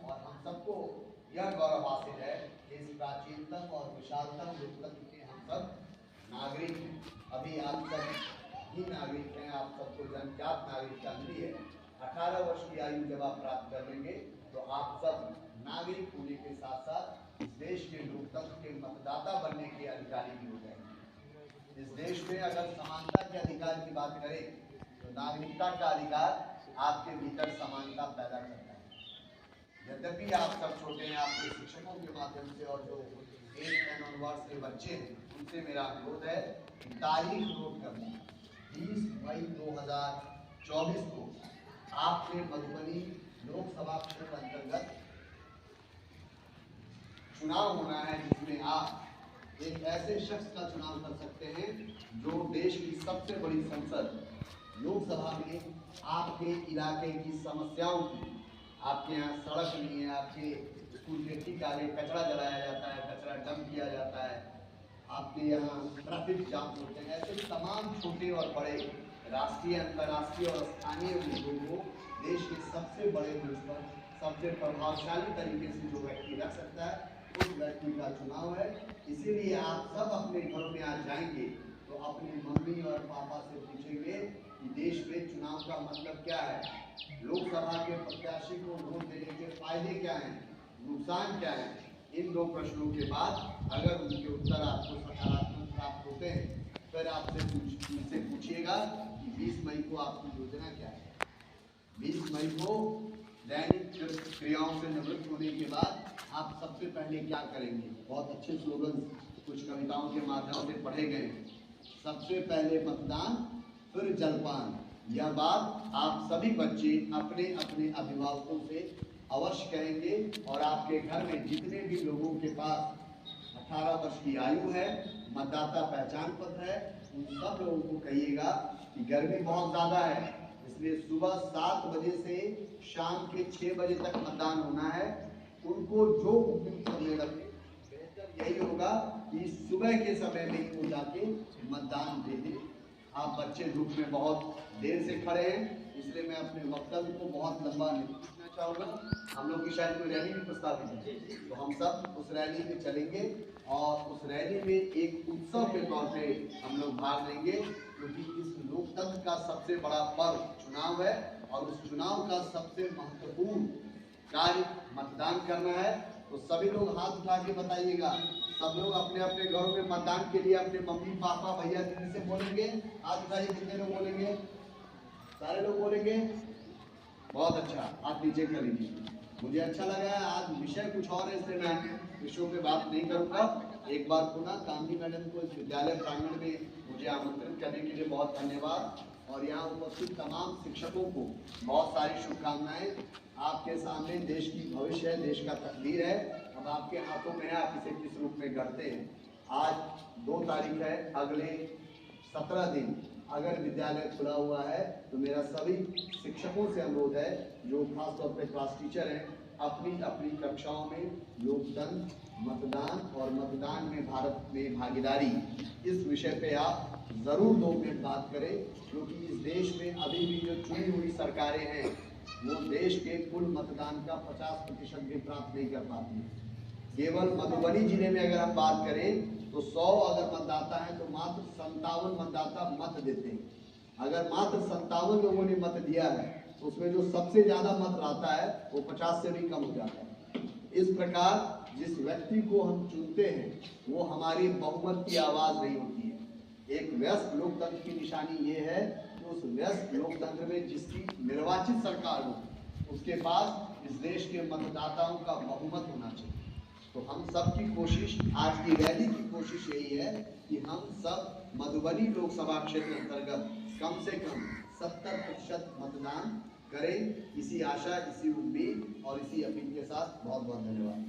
और हम सबको यह गौरव हासिल है कि इस प्राचीनतम और विशालतम लोकतंत्र के हम सब नागरिक हैं। अभी आप सब ही नागरिक हैं, आप सबको जन्मजात नागरिकता मिली है। 18 वर्ष की आयु जब आप प्राप्त कर लेंगे तो आप सब नागरिक होने के साथ साथ इस देश के लोकतंत्र के मतदाता बनने के अधिकारी भी हो जाएंगे। इस देश में अगर समानता के अधिकार की बात करें तो नागरिकता का अधिकार आपके भीतर समानता पैदा करता है। यद्यपि आप सब छोटे हैं, आपके शिक्षकों के माध्यम से और जो 8 ऑनवर्ड्स के बच्चे हैं उनसे मेरा अनुरोध है कि तारीख नोट करना। 20 मई 2024 को आपके मधुबनी लोकसभा क्षेत्र अंतर्गत चुनाव होना है, जिसमें आप एक ऐसे शख्स का चुनाव कर सकते हैं जो देश की सबसे बड़ी संसद लोकसभा में आपके इलाके की समस्याओं की, आपके यहाँ सड़क नहीं है, आपके स्कूल के ठीक आगे कचरा जलाया जाता है, कचरा डंप किया जाता है, आपके यहाँ ट्रैफिक जाम होते हैं, ऐसे तमाम छोटे और बड़े राष्ट्रीय, अंतर्राष्ट्रीय और स्थानीय मुद्दों को देश के सबसे बड़े मुद्दों पर सबसे प्रभावशाली तरीके से जो व्यक्ति रख सकता है उस व्यक्ति का चुनाव है। इसीलिए आप सब अपने घरों में आज जाएंगे तो अपनी मम्मी और पापा से पूछेंगे कि देश में चुनाव का मतलब क्या है, लोकसभा के प्रत्याशी को वोट देने के फायदे क्या हैं, नुकसान क्या है। इन 2 प्रश्नों के बाद अगर उनके उत्तर आपको सकारात्मक प्राप्त होते हैं फिर आपसे पूछिएगा कि 20 मई को आपकी योजना क्या है। 20 मई को दैनिक क्रियाओं से निवृत्त होने के बाद आप सबसे पहले क्या करेंगे। बहुत अच्छे स्लोगन कुछ कविताओं के माध्यम से पढ़े गए। सबसे पहले मतदान फिर जलपान, यह बात आप सभी बच्चे अपने अपने अभिभावकों से अवश्य कहेंगे और आपके घर में जितने भी लोगों के पास 18 वर्ष की आयु है, मतदाता पहचान पत्र है, उन सब लोगों को कहिएगा कि गर्मी बहुत ज़्यादा है, इसलिए सुबह 7 बजे से शाम के 6 बजे तक मतदान होना है। उनको जो उपयुक्त समय लगे बेहतर यही होगा कि सुबह के समय में ही वो जाके मतदान दे दें। आप बच्चे धूप में बहुत देर से खड़े हैं, इसलिए मैं अपने वक्तव्य को बहुत लंबा नहीं खींचना चाहूँगा। हम लोग की शायद कोई रैली भी प्रस्तावित है, तो हम सब उस रैली में चलेंगे और उस रैली में एक उत्सव के तौर पे हम लोग भाग लेंगे, क्योंकि इस लोकतंत्र का सबसे बड़ा पर्व चुनाव है और उस चुनाव का सबसे महत्वपूर्ण कार्य मतदान करना है। तो सभी लोग हाथ उठा के बताइएगा। सब लोग अपने अपने घरों में मतदान के लिए अपने मम्मी पापा भैया दीदी से बोलेंगे। हाथ उठाइए, कितने लोग बोलेंगे? सारे लोग बोलेंगे। बहुत अच्छा, हाथ नीचे कर लीजिए। मुझे अच्छा लगा है, आज विषय कुछ और है, इसलिए मैं विषयों पे बात नहीं करूँगा। एक बार पुनः गांधी मैडम को इस विद्यालय प्रांगण में मुझे आमंत्रित करने के लिए बहुत धन्यवाद और यहाँ उपस्थित तमाम शिक्षकों को बहुत सारी शुभकामनाएं। आपके सामने देश की भविष्य है, देश का तकदीर है, अब आपके हाथों में है, आप इसे किस रूप में गढ़ते हैं। आज 2 तारीख है, अगले 17 दिन अगर विद्यालय खुला हुआ है तो मेरा सभी शिक्षकों से अनुरोध है जो खासतौर पर क्लास टीचर हैं, अपनी अपनी कक्षाओं में लोकतंत्र, मतदान और मतदान में भारत में भागीदारी, इस विषय पे आप जरूर 2 मिनट बात करें, क्योंकि इस देश में अभी भी जो चुनी हुई सरकारें हैं वो देश के कुल मतदान का 50% भी प्राप्त नहीं कर पाती है। केवल मधुबनी जिले में अगर हम बात करें तो 100 अगर मतदाता है तो मात्र 57 मतदाता मत देते हैं। अगर मात्र 57 लोगों ने मत दिया है तो उसमें जो सबसे ज्यादा मत आता है वो 50 से भी कम हो जाता है। इस प्रकार जिस व्यक्ति को हम चुनते हैं वो हमारी बहुमत की आवाज नहीं होती है। एक व्यस्त लोकतंत्र की निशानी ये है कि उस व्यस्त लोकतंत्र में जिसकी निर्वाचित सरकार हो उसके पास इस देश के मतदाताओं का बहुमत होना चाहिए। तो हम सब की कोशिश, आज की रैली की कोशिश यही है कि हम सब मधुबनी लोकसभा क्षेत्र अंतर्गत कम से कम 70% मतदान करें। इसी आशा, इसी उम्मीद और इसी अपील के साथ बहुत बहुत धन्यवाद।